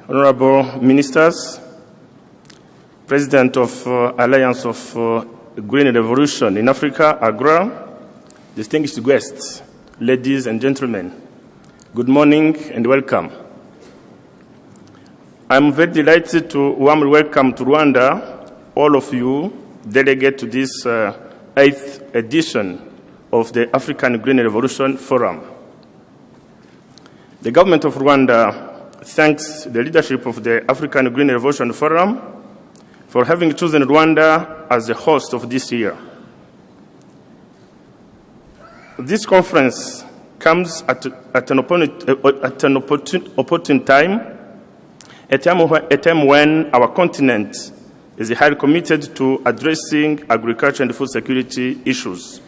Honorable Ministers, President of Alliance of Green Revolution in Africa, AGRF, distinguished guests, ladies and gentlemen, good morning and welcome. I'm very delighted to warmly welcome to Rwanda all of you delegates to this 8th edition of the African Green Revolution Forum. The government of Rwanda thanks the leadership of the African Green Revolution Forum for having chosen Rwanda as the host of this year. This conference comes at an opportune time, a time when our continent is highly committed to addressing agriculture and food security issues.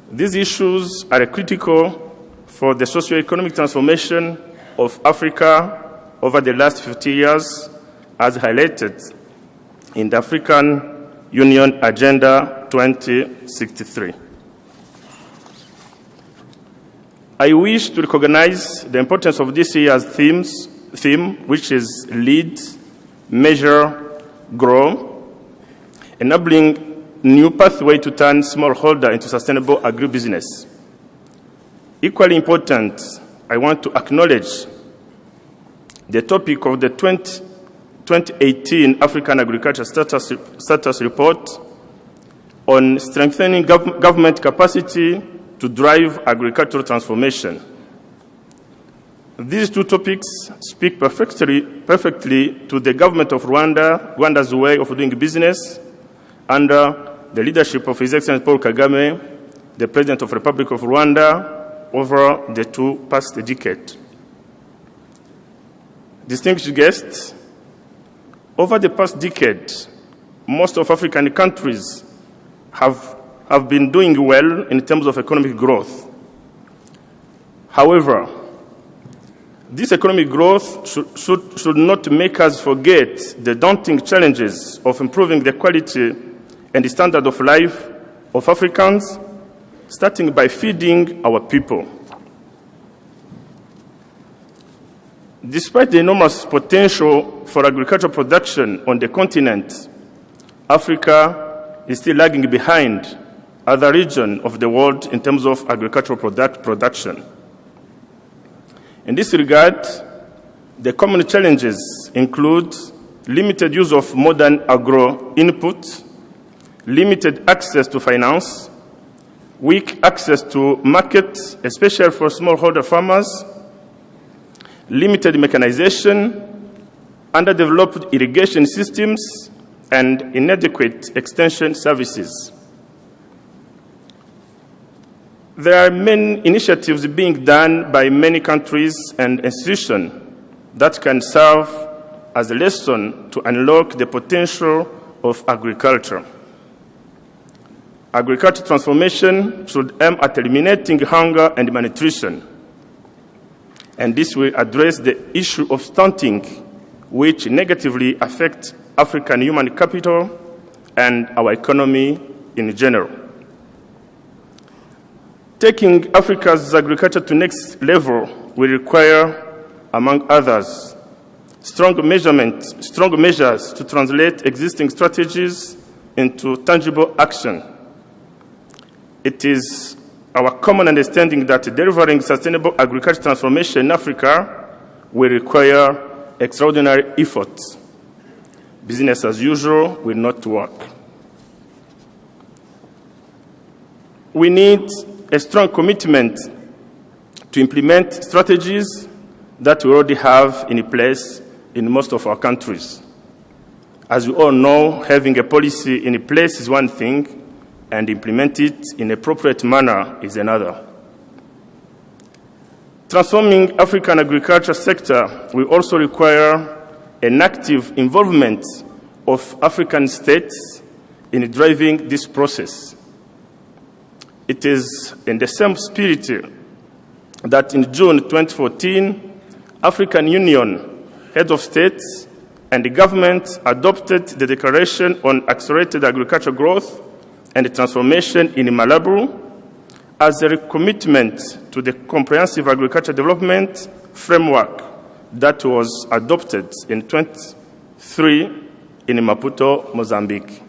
These issues are critical for the socio-economic transformation of Africa over the last 50 years, as highlighted in the African Union Agenda 2063. I wish to recognize the importance of this year's theme, which is Lead, Measure, Grow, enabling new pathway to turn smallholder into sustainable agribusiness. Equally important, I want to acknowledge the topic of the 2018 African Agriculture Status Report on strengthening government capacity to drive agricultural transformation. These two topics speak perfectly to the government of Rwanda's way of doing business under the leadership of His Excellency Paul Kagame, the President of the Republic of Rwanda, over the two past decades. Distinguished guests, over the past decade, most of African countries have been doing well in terms of economic growth. However, this economic growth should not make us forget the daunting challenges of improving the quality and the standard of life of Africans, starting by feeding our people. Despite the enormous potential for agricultural production on the continent, Africa is still lagging behind other regions of the world in terms of agricultural production. In this regard, the common challenges include limited use of modern agro input, limited access to finance, weak access to markets, especially for smallholder farmers, limited mechanization, underdeveloped irrigation systems, and inadequate extension services. There are many initiatives being done by many countries and institutions that can serve as a lesson to unlock the potential of agriculture. Agriculture transformation should aim at eliminating hunger and malnutrition, and this will address the issue of stunting, which negatively affects African human capital and our economy in general. Taking Africa's agriculture to the next level will require, among others, strong measures to translate existing strategies into tangible action. It is our common understanding that delivering sustainable agricultural transformation in Africa will require extraordinary efforts. Business as usual will not work. We need a strong commitment to implement strategies that we already have in place in most of our countries. As we all know, having a policy in place is one thing, and implement it in an appropriate manner is another. Transforming African agriculture sector will also require an active involvement of African states in driving this process. It is in the same spirit that in June 2014, African Union heads of states and the government adopted the Declaration on Accelerated Agricultural Growth and Transformation in Malabo as a commitment to the comprehensive agriculture development framework that was adopted in 2023 in Maputo, Mozambique.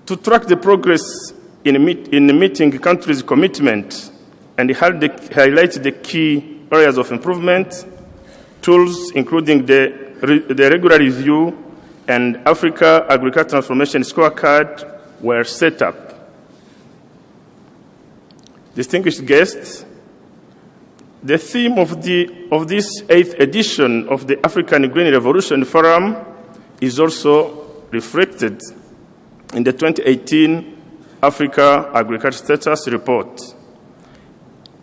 To track the progress in meeting countries' commitment and highlight the key areas of improvement, tools including the regular review and Africa Agriculture Transformation Scorecard were set up. Distinguished guests, the theme of this 8th edition of the African Green Revolution Forum is also reflected in the 2018 Africa Agriculture Status Report.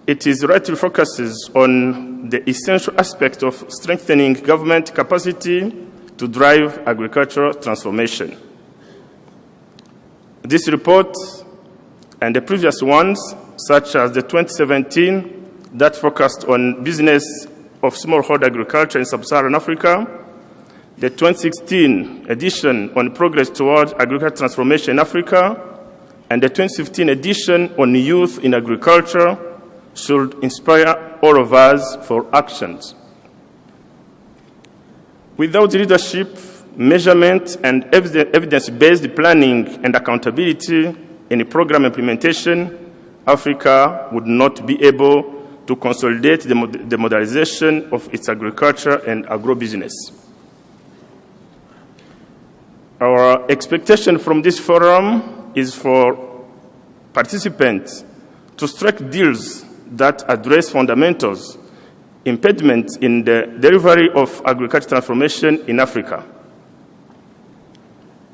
It rightly focuses on the essential aspect of strengthening government capacity to drive agricultural transformation. This report and the previous ones, such as the 2017 that focused on business of smallholder agriculture in sub-Saharan Africa, the 2016 edition on progress toward agricultural transformation in Africa, and the 2015 edition on youth in agriculture should inspire all of us for actions. Without leadership, measurement, and evidence-based planning and accountability in program implementation, Africa would not be able to consolidate the modernization of its agriculture and agribusiness. Our expectation from this forum is for participants to strike deals that address fundamentals, impediments in the delivery of agricultural transformation in Africa.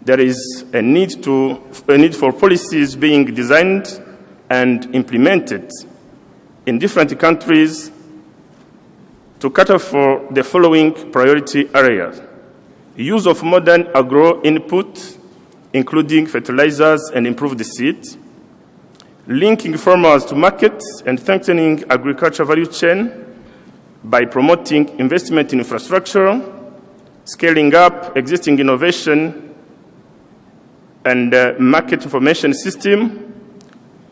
There is a need for policies being designed and implemented in different countries to cater for the following priority areas: use of modern agro input, including fertilizers and improved seed, linking farmers to markets and strengthening agriculture value chain by promoting investment in infrastructure, scaling up existing innovation and market information system,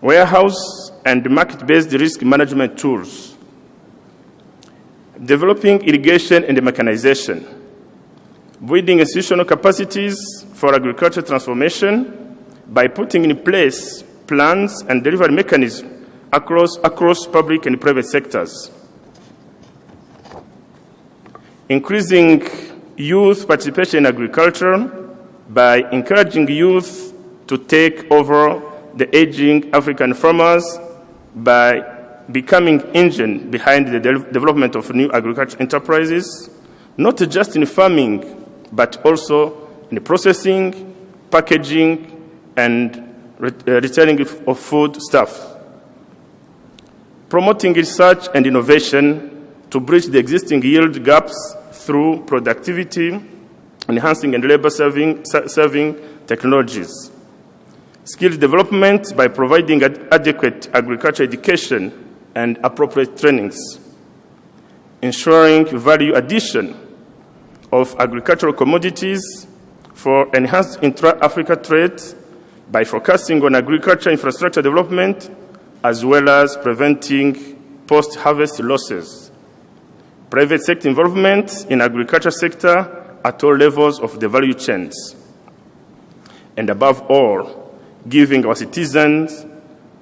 warehouse and market-based risk management tools, developing irrigation and mechanization, building institutional capacities for agriculture transformation by putting in place plans and delivery mechanisms across public and private sectors, increasing youth participation in agriculture by encouraging youth to take over the aging African farmers by becoming engine behind the development of new agricultural enterprises, not just in farming, but also in processing, packaging, and retailing of foodstuff. Promoting research and innovation to bridge the existing yield gaps through productivity, enhancing and labor-saving technologies. Skills development by providing adequate agriculture education and appropriate trainings. Ensuring value addition of agricultural commodities for enhanced intra-Africa trade by focusing on agriculture infrastructure development as well as preventing post-harvest losses. Private sector involvement in agriculture sector at all levels of the value chains. And above all, giving our citizens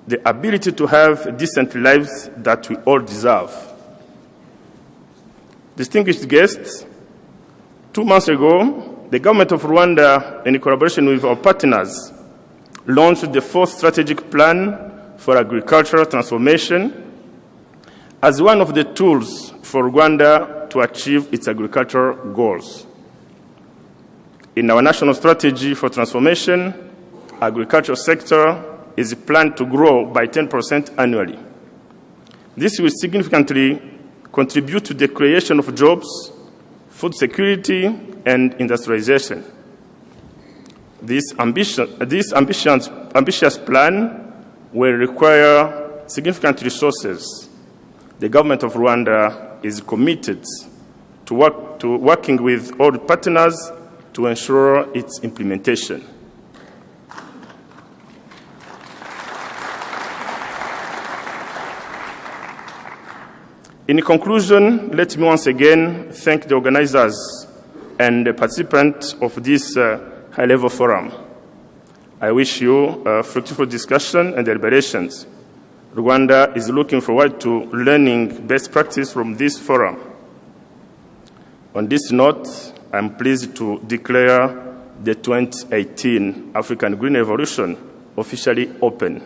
the ability to have decent lives that we all deserve. Distinguished guests, 2 months ago, the government of Rwanda, in collaboration with our partners, launched the 4th strategic plan for agricultural transformation as one of the tools for Rwanda to achieve its agricultural goals. In our national strategy for transformation, agricultural sector is planned to grow by 10% annually. This will significantly contribute to the creation of jobs, food security, and industrialization. This ambitious plan will require significant resources. The government of Rwanda is committed to working with all partners to ensure its implementation. In conclusion, let me once again thank the organizers and the participants of this high-level forum. I wish you a fruitful discussion and deliberations. Rwanda is looking forward to learning best practice from this forum. On this note, I'm pleased to declare the 2018 African Green Revolution officially open.